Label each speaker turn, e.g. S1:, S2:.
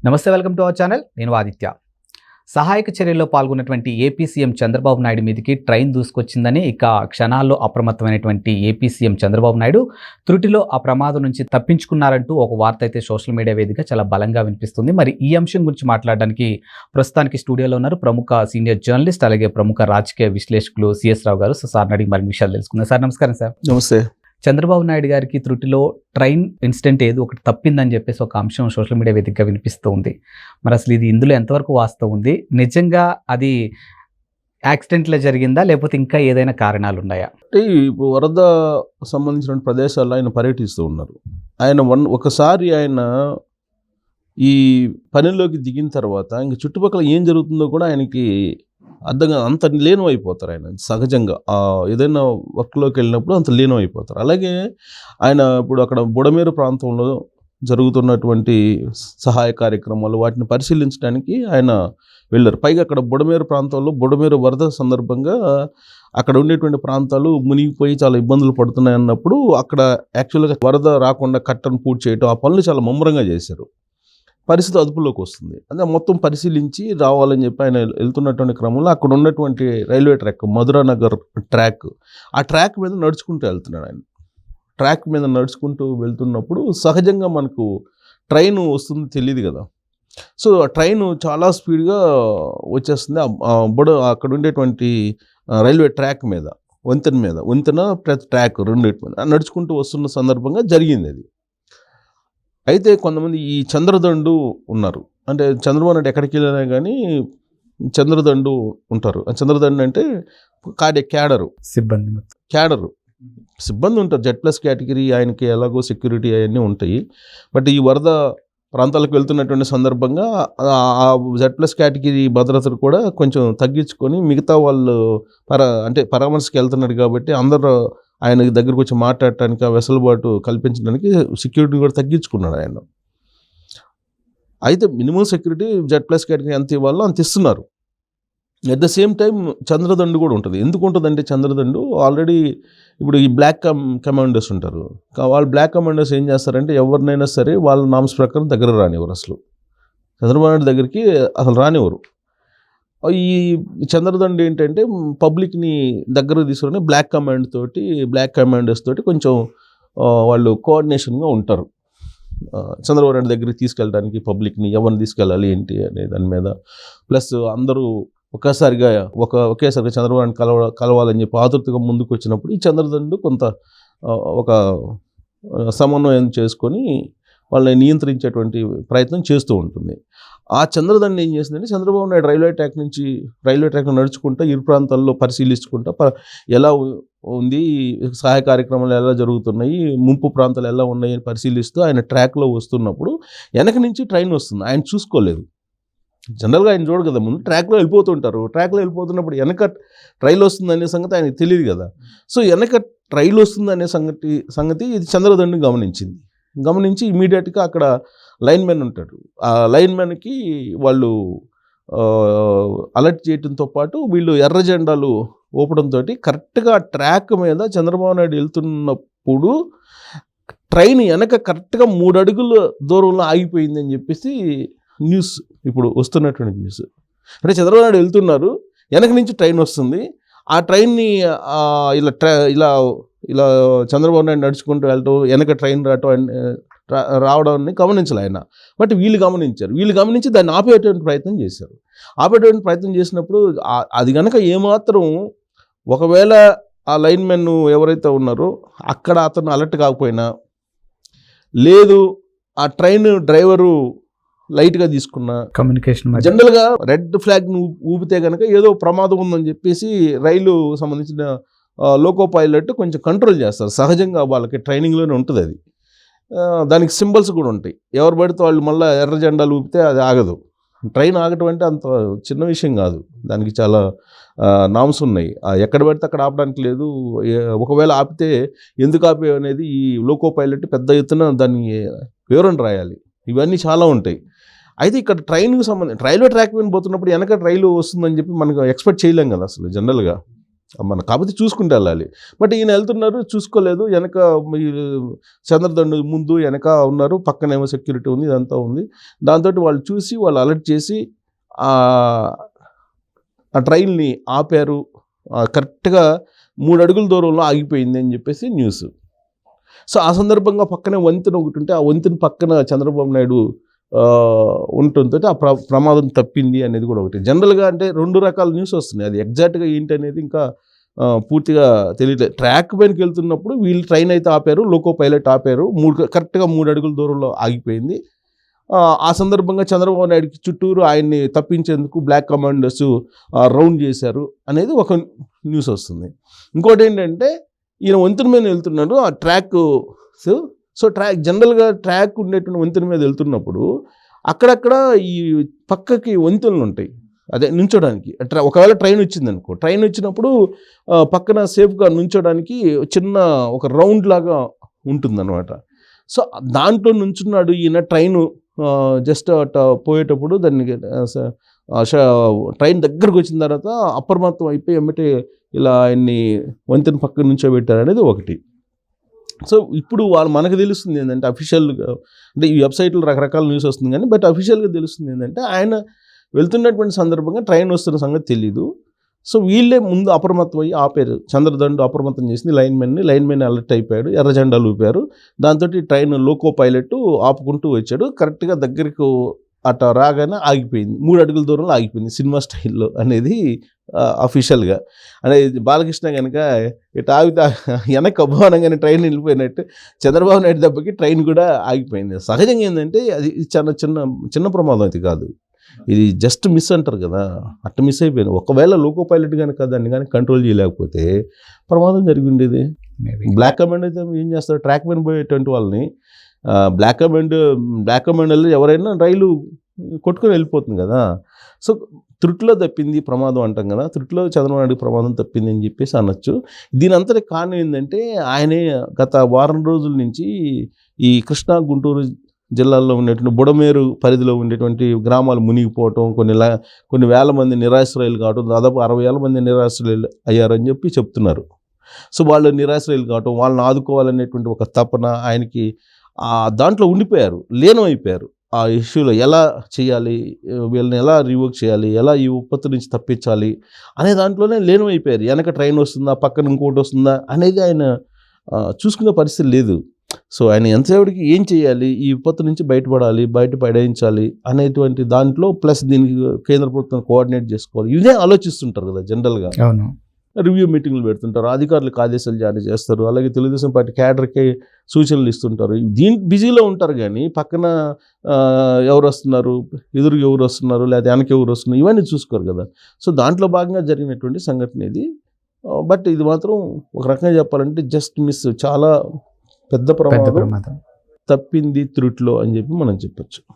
S1: నమస్తే, welcome to our channel. నేను ఆదిత్య. సహాయక చర్యల్లో పాల్గొన్నటువంటి ఏపీ సీఎం చంద్రబాబు నాయుడు మీదకి ట్రైన్ దూసుకొచ్చిందని ఇక క్షణాల్లో అప్రమత్తమైనటువంటి ఏపీ సీఎం చంద్రబాబు నాయుడు త్రుటిలో ఆ ప్రమాదం నుంచి తప్పించుకున్నారంటూ ఒక వార్త అయితే సోషల్ మీడియా వేదికగా చాలా బలంగా వినిపిస్తుంది. మరి ఈ అంశం గురించి మాట్లాడడానికి ప్రస్తుతానికి స్టూడియోలో ఉన్నారు ప్రముఖ సీనియర్ జర్నలిస్ట్, అలాగే ప్రముఖ రాజకీయ విశ్లేషకులు సిఎస్ రావు గారు. సో సార్ అడిగి మరిన్ని విషయాలు తెలుసుకుందాం. సార్ నమస్కారం. సార్
S2: నమస్తే.
S1: చంద్రబాబు నాయుడు గారికి త్రుటిలో ట్రైన్ ఇన్సిడెంట్ ఏదో ఒకటి తప్పిందని చెప్పేసి ఒక అంశం సోషల్ మీడియా వేదికగా వినిపిస్తూ ఉంది. మరి అసలు ఇది ఇందులో ఎంతవరకు వాస్తవం ఉంది? నిజంగా అది యాక్సిడెంట్లో జరిగిందా, లేకపోతే ఇంకా ఏదైనా కారణాలు ఉన్నాయా?
S2: అంటే ఇప్పుడు వరద సంబంధించిన ప్రదేశాల్లో ఆయన పర్యటిస్తూ ఉన్నారు. ఒకసారి ఆయన ఈ పనిలోకి దిగిన తర్వాత ఇంక చుట్టుపక్కల ఏం జరుగుతుందో కూడా ఆయనకి అర్థంగా అంత లీనం అయిపోతారు. ఆయన సహజంగా ఏదైనా వర్క్లోకి వెళ్ళినప్పుడు అంత లీనం అయిపోతారు. అలాగే ఆయన ఇప్పుడు అక్కడ బుడమేరు ప్రాంతంలో జరుగుతున్నటువంటి సహాయ కార్యక్రమాలు వాటిని పరిశీలించడానికి ఆయన వెళ్ళారు. పైగా అక్కడ బుడమేరు వరద సందర్భంగా అక్కడ ఉండేటువంటి ప్రాంతాలు మునిగిపోయి చాలా ఇబ్బందులు పడుతున్నాయి అన్నప్పుడు అక్కడ యాక్చువల్గా వరద రాకుండా కట్టను పూర్తి చేయటం, ఆ పనులు చాలా ముమ్మరంగా చేశారు. పరిస్థితి అదుపులోకి వస్తుంది. అంటే మొత్తం పరిశీలించి రావాలని చెప్పి ఆయన వెళ్తున్నటువంటి క్రమంలో అక్కడ ఉన్నటువంటి రైల్వే ట్రాక్, మధురానగర్ ట్రాక్, ఆ ట్రాక్ మీద నడుచుకుంటూ వెళ్తున్నాడు ఆయన. ట్రాక్ మీద నడుచుకుంటూ వెళ్తున్నప్పుడు సహజంగా మనకు ట్రైన్ వస్తుంది తెలియదు కదా. సో ఆ ట్రైన్ చాలా స్పీడ్గా వచ్చేస్తుంది. అక్కడ ఉండేటువంటి రైల్వే ట్రాక్ మీద, వంతెన ప్రతి ట్రాక్ రెండింటి మీద నడుచుకుంటూ వస్తున్న సందర్భంగా జరిగింది అది. అయితే కొంతమంది ఈ చంద్రదండు ఉన్నారు. అంటే చంద్రబాబు నాయుడు ఎక్కడికి వెళ్ళినా కానీ చంద్రదండు ఉంటారు. చంద్రదండు అంటే క్యాడరు సిబ్బంది ఉంటారు. Z+ కేటగిరీ, ఆయనకి ఎలాగో సెక్యూరిటీ అవన్నీ ఉంటాయి. బట్ ఈ వరద ప్రాంతాలకు వెళ్తున్నటువంటి సందర్భంగా ఆ Z+ కేటగిరీ భద్రతను కూడా కొంచెం తగ్గించుకొని మిగతా వాళ్ళు పరామర్శకు వెళ్తున్నాడు కాబట్టి అందరూ ఆయన దగ్గరకు వచ్చి మాట్లాడటానికి, ఆ వెసులుబాటు కల్పించడానికి సెక్యూరిటీని కూడా తగ్గించుకున్నాడు ఆయన. అయితే మినిమం సెక్యూరిటీ Z+ కేటగిరీ ఎంత ఇవ్వాలో అంత ఇస్తున్నారు. At the same time Chandradandu కూడా ఉంటుంది. ఎందుకు ఉంటుందంటే చంద్రదండు ఆల్రెడీ ఇప్పుడు ఈ బ్లాక్ కమాండర్స్ ఉంటారు. వాళ్ళు బ్లాక్ కమాండర్స్ ఏం చేస్తారంటే ఎవరినైనా సరే వాళ్ళ నామ్స్ ప్రకారం దగ్గర రానివ్వరు. అసలు చంద్రబాబు నాయుడు దగ్గరికి అసలు రానివ్వరు. ఈ చంద్రదండు ఏంటంటే పబ్లిక్ని దగ్గర తీసుకుని బ్లాక్ కమాండర్స్ తోటి కొంచెం వాళ్ళు కోఆర్డినేషన్గా ఉంటారు. చంద్రబాబు నాయుడు దగ్గరికి తీసుకెళ్ళడానికి పబ్లిక్ని ఎవరిని తీసుకెళ్ళాలి ఏంటి అనే దాని మీద, ప్లస్ అందరూ ఒకేసారిగా చంద్రబాబు నాయుడు కలవాలని చెప్పి ఆతృతగా ముందుకు వచ్చినప్పుడు ఈ చంద్రదండు కొంత ఒక సమన్వయం చేసుకొని వాళ్ళని నియంత్రించేటువంటి ప్రయత్నం చేస్తూ ఉంటుంది. ఆ చంద్రదండ ఏం చేసిందంటే చంద్రబాబు నాయుడు రైల్వే ట్రాక్ నడుచుకుంటా ఇరు ప్రాంతాల్లో పరిశీలించుకుంటా ఎలా ఉంది, సహాయ కార్యక్రమాలు ఎలా జరుగుతున్నాయి, ముంపు ప్రాంతాలు ఎలా ఉన్నాయి అని పరిశీలిస్తూ ఆయన ట్రాక్లో వస్తున్నప్పుడు వెనక నుంచి ట్రైన్ వస్తుంది. ఆయన చూసుకోలేదు. జనరల్గా ఆయన చూడదు కదా, ముందు ట్రాక్లో వెళ్ళిపోతుంటారు. ట్రాక్లో వెళ్ళిపోతున్నప్పుడు వెనక రైలు వస్తుంది అనే సంగతి ఆయనకు తెలియదు కదా. సో వెనక రైలు వస్తుంది అనే సంగతి ఇది చంద్రదండు గమనించి ఇమీడియట్గా అక్కడ లైన్మెన్ ఉంటాడు. ఆ లైన్మెన్కి వాళ్ళు అలర్ట్ చేయడంతో పాటు వీళ్ళు ఎర్ర జెండాలు ఊపడంతో కరెక్ట్గా ట్రాక్ మీద చంద్రబాబు నాయుడు వెళ్తున్నప్పుడు ట్రైన్ వెనక కరెక్ట్గా 3 అడుగుల దూరంలో ఆగిపోయిందని చెప్పేసి న్యూస్, ఇప్పుడు వస్తున్నటువంటి న్యూస్. అంటే చంద్రబాబు నాయుడు వెళ్తున్నారు, వెనక నుంచి ట్రైన్ వస్తుంది. ఆ ట్రైన్ని ఇలా చంద్రబాబు నాయుడు నడుచుకుంటూ వెళ్ళటం, వెనక ట్రైన్ రావడాన్ని గమనించాలి ఆయన. బట్ వీళ్ళు గమనించి దాన్ని ఆపేటువంటి ప్రయత్నం చేసినప్పుడు అది కనుక ఏమాత్రం ఒకవేళ ఆ లైన్మెన్ ఎవరైతే ఉన్నారో అక్కడ అతను అలర్ట్ కాకపోయినా, లేదు ఆ ట్రైన్ డ్రైవరు లైట్గా తీసుకున్న
S1: కమ్యూనికేషన్,
S2: జనరల్గా రెడ్ ఫ్లాగ్ను ఊపితే కనుక ఏదో ప్రమాదం ఉందని చెప్పేసి రైలు సంబంధించిన లోకో పైలట్ కొంచెం కంట్రోల్ చేస్తారు. సహజంగా వాళ్ళకి ట్రైనింగ్లోనే ఉంటుంది అది. దానికి సింబల్స్ కూడా ఉంటాయి. ఎవరు పడితే వాళ్ళు మళ్ళీ ఎర్ర జెండాలు ఊపితే అది ఆగదు. ట్రైన్ ఆగటం అంటే అంత చిన్న విషయం కాదు. దానికి చాలా నామ్స్ ఉన్నాయి. ఎక్కడ పడితే అక్కడ ఆపడానికి లేదు. ఒకవేళ ఆపితే ఎందుకు ఆపే అనేది ఈ లోకో పైలట్ పెద్ద ఎత్తున దాన్ని వివరణ రాయాలి. ఇవన్నీ చాలా ఉంటాయి. అయితే ఇక్కడ ట్రైన్కి రైల్వే ట్రాక్ మీద పోతున్నప్పుడు వెనక రైలు వస్తుందని చెప్పి మనకు ఎక్స్పెక్ట్ చేయలేం కదా అసలు జనరల్గా. మన కాకపోతే చూసుకుంటూ వెళ్ళాలి. బట్ ఈయన వెళ్తున్నారు, చూసుకోలేదు, వెనక చంద్రదండు ముందు వెనక ఉన్నారు, పక్కనేమో సెక్యూరిటీ ఉంది, ఇదంతా ఉంది. దాంతో వాళ్ళు చూసి వాళ్ళు అలర్ట్ చేసి ఆ ట్రైన్ని ఆపారు. కరెక్ట్గా 3 అడుగుల దూరంలో ఆగిపోయింది అని చెప్పేసి న్యూస్. సో ఆ సందర్భంగా పక్కనే వంతెన ఒకటి ఉంటే ఆ వంతెన పక్కన చంద్రబాబు నాయుడు ఉండటంతో ఆ ప్రమాదం తప్పింది అనేది కూడా ఒకటి. జనరల్గా అంటే 2 రకాల న్యూస్ వస్తున్నాయి. అది ఎగ్జాక్ట్గా ఏంటి అనేది ఇంకా పూర్తిగా తెలియట్లేదు. ట్రాక్ పైనకి వెళ్తున్నప్పుడు వీళ్ళు ట్రైన్ అయితే ఆపారు, లోకో పైలట్ ఆపారు, కరెక్ట్గా 3 అడుగుల దూరంలో ఆగిపోయింది. ఆ సందర్భంగా చంద్రబాబు నాయుడుకి చుట్టూరు ఆయన్ని తప్పించేందుకు బ్లాక్ కమాండర్స్ రౌండ్ చేశారు అనేది ఒక న్యూస్ వస్తుంది. ఇంకోటి ఏంటంటే ఈయన వంతెన మీద వెళ్తున్నాడు, ఆ ట్రాక్ జనరల్గా ట్రాక్ ఉండేటువంటి వంతెన మీద వెళ్తున్నప్పుడు అక్కడక్కడ ఈ పక్కకి వంతెనలు ఉంటాయి, అదే నుంచోడానికి. ఒకవేళ ట్రైన్ వచ్చింది అనుకో, ట్రైన్ వచ్చినప్పుడు పక్కన సేఫ్గా నుంచోడానికి చిన్న ఒక రౌండ్ లాగా ఉంటుందన్నమాట. సో దాంట్లో నుంచున్నాడు ఈయన. ట్రైను జస్ట్ అట్లా పోయేటప్పుడు దాన్ని ట్రైన్ దగ్గరకు వచ్చిన తర్వాత అప్రమత్తం అయిపోయి ఎమ్మటే ఇలా ఆయన్ని వంతెన పక్కన నుంచోబెట్టారు అనేది ఒకటి. సో ఇప్పుడు మనకు తెలుస్తుంది ఏంటంటే అఫీషియల్గా, అంటే ఈ వెబ్సైట్లో రకరకాల న్యూస్ వస్తుంది కానీ బట్ అఫీషియల్గా తెలుస్తుంది ఏంటంటే ఆయన వెళ్తున్నటువంటి సందర్భంగా ట్రైన్ వస్తున్న సంగతి తెలీదు. సో వీళ్ళే ముందు అప్రమత్తం అయ్యి ఆపారు. చంద్రదండు అప్రమత్తం చేసింది లైన్మెన్ అలర్ట్ అయిపోయాడు, ఎర్ర జెండాలు ఊపారు. దాంతో ట్రైన్ లోకో పైలట్ ఆపుకుంటూ వచ్చాడు. కరెక్ట్గా దగ్గరకు అట్ట రాగానే ఆగిపోయింది, 3 అడుగుల దూరంలో ఆగిపోయింది, సినిమా స్టైల్లో అనేది అఫీషియల్గా. అంటే బాలకృష్ణ కనుక ఇటు ఆగితే వెనక్కి అభిమానంగానే ట్రైన్ వెళ్ళిపోయినట్టు చంద్రబాబు నాయుడు దెబ్బకి ట్రైన్ కూడా ఆగిపోయింది. సహజంగా ఏంటంటే అది చాలా చిన్న ప్రమాదం అయితే కాదు, ఇది జస్ట్ మిస్ అంటారు కదా, అట్ట మిస్ అయిపోయింది. ఒకవేళ లోకో పైలట్ కనుక దాన్ని కానీ కంట్రోల్ చేయలేకపోతే ప్రమాదం జరిగి ఉండేది. బ్లాక్ కమాండ్ అయితే ఏం చేస్తారు, ట్రాక్ మీద పోయేటువంటి వాళ్ళని బ్లాక్ కమాండ్ ఎవరైనా రైలు కొట్టుకొని వెళ్ళిపోతుంది కదా. సో త్రుట్లో తప్పింది ప్రమాదం అంటాం కదా, త్రుట్లో చంద్రబాబు నాయుడు ప్రమాదం తప్పింది అని చెప్పేసి అనొచ్చు. దీని అంతటి కారణం ఏంటంటే ఆయనే గత వారం రోజుల నుంచి ఈ కృష్ణా గుంటూరు జిల్లాల్లో ఉండేటువంటి బుడమేరు పరిధిలో ఉండేటువంటి గ్రామాలు మునిగిపోవటం, కొన్ని వేల మంది నిరాశ్రయులు కావటం, దాదాపు 60,000 మంది నిరాశ్రయులు అయ్యారని చెప్పి చెప్తున్నారు. సో వాళ్ళు నిరాశ్రయులు కావటం, వాళ్ళని ఆదుకోవాలనేటువంటి ఒక తపన ఆయనకి దాంట్లో ఉండిపోయారు, లీనమైపోయారు. ఆ ఇష్యూలో ఎలా చేయాలి, వీళ్ళని ఎలా రివోక్ చేయాలి, ఎలా ఈ ఉత్పత్తి నుంచి తప్పించాలి అనే దాంట్లోనే లీనమైపోయారు. వెనక ట్రైన్ వస్తుందా, పక్కన ఇంకోటి వస్తుందా అనేది ఆయన చూసుకునే పరిస్థితి లేదు. సో ఆయన ఎంతసేపటికి ఏం చేయాలి, ఈ విపత్తు నుంచి బయటపడేయించాలి అనేటువంటి దాంట్లో, ప్లస్ దీనికి కేంద్ర ప్రభుత్వం కోఆర్డినేట్ చేసుకోవాలి, ఇదే ఆలోచిస్తుంటారు కదా జనరల్గా.
S1: అవును,
S2: రివ్యూ మీటింగ్లు పెడుతుంటారు, అధికారులకు ఆదేశాలు జారీ చేస్తారు, అలాగే తెలుగుదేశం పార్టీ క్యాడర్కి సూచనలు ఇస్తుంటారు. బిజీలో ఉంటారు కానీ పక్కన ఎవరు వస్తున్నారు, ఎదురుగా ఎవరు వస్తున్నారు, లేదా వెనక ఎవరు వస్తున్నారు ఇవన్నీ చూసుకోరు కదా. సో దాంట్లో భాగంగా జరిగినటువంటి సంఘటన ఇది. బట్ ఇది మాత్రం ఒక రకంగా చెప్పాలంటే జస్ట్ మిస్, చాలా పెద్ద ప్రమాదం తప్పింది త్రుట్లో అని చెప్పి మనం చెప్పొచ్చు.